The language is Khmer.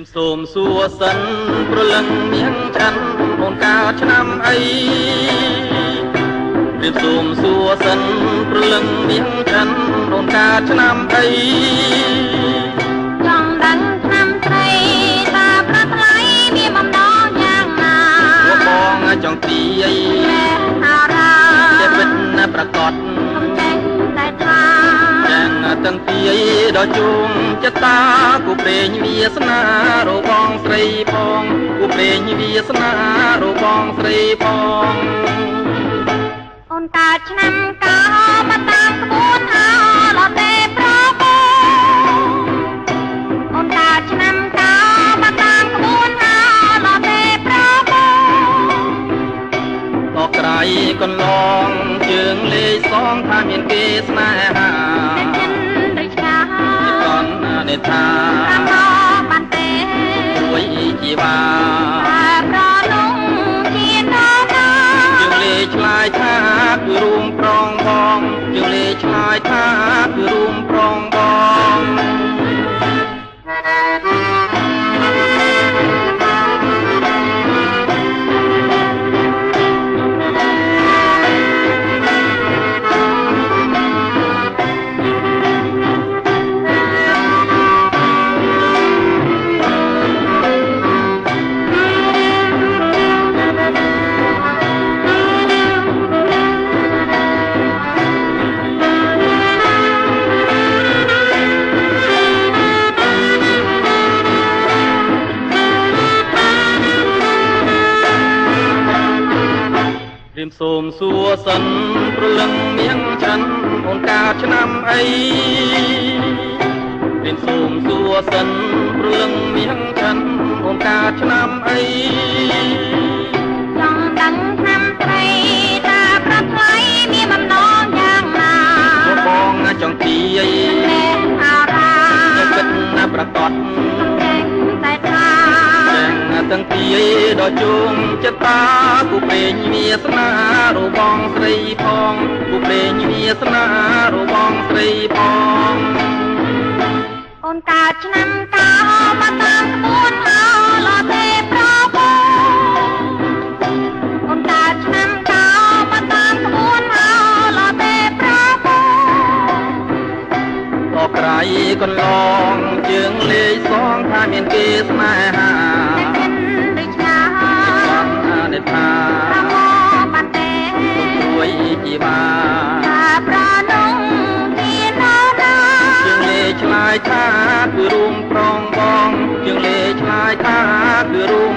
មសូមសួរសិនប្រលឹងនាងច័ន្ទអូនកាលឆ្នាំអីព្រាមសូមសួរសិនប្រលឹងនាងច័ន្ទអូនកាលឆ្នាំអីចង់ដឹងឆ្នាំត្រីតាប្រថ្លៃមានបំណងយ៉ាងណាបងចង់ទីអីអារាតែពិតណាប្រកបខ្ញុំចេះតែថាយ៉ាងទាំងទីអីដល់ជួងចិត្តតាគូព្រេងវាសនារបងស្រីផងគូព្រេងវាសនារបងស្រីផងអូនកើតឆ្នាំកោមកតាមក្បួនអោលទេប្របងអូនកើតឆ្នាំកោមកតាមក្បួនអោលទេប្របងដល់ក្រៃកន្លងជើងលេខសងថាមានគេស្នេហាចិនឬឆ្ងាកននេថាបានទេជួយជីវ៉ាប្រលងជានោណាជើងលេខឆ្លើយថាគឺរួមប្រងបងជើងលេខឆ្លើយថាគឺរួមប្រងបងព្រាមសូមសួរសិនប្រលឹងនាងច័ន្ទអូនកាលឆ្នាំអីព្រាមសូមសួរសិនប្រលឹងនាងច័ន្ទអូនកាលឆ្នាំអីចង់ដឹងឆ្នាំត្រីតាប្រថ្លៃមានបំណងយ៉ាងណាបងចង់ទីអីអារាតែពិតណាប្រកបចេះតែថាទាំងទីដល់ជួងចិត្តតាគូព្រេងវាសនារបងស្រីផងគូព្រេងវាសនារបងស្រីផងអូនកើតឆ្នាំកោមកតាមក្បួនអោលទេប្របងអូនកើតឆ្នាំកោមកតាមក្បួនអោលទេប្របងដល់ក្រៃកន្លងជើងលេខសងថាមានគេស្នេហានេថាបានទេជួយជីវ៉ាប្រនងជានោណាជើងលេខឆ្លើយថាគឺរួមប្រងបងជើងលេខឆ្លើយថាគឺរួម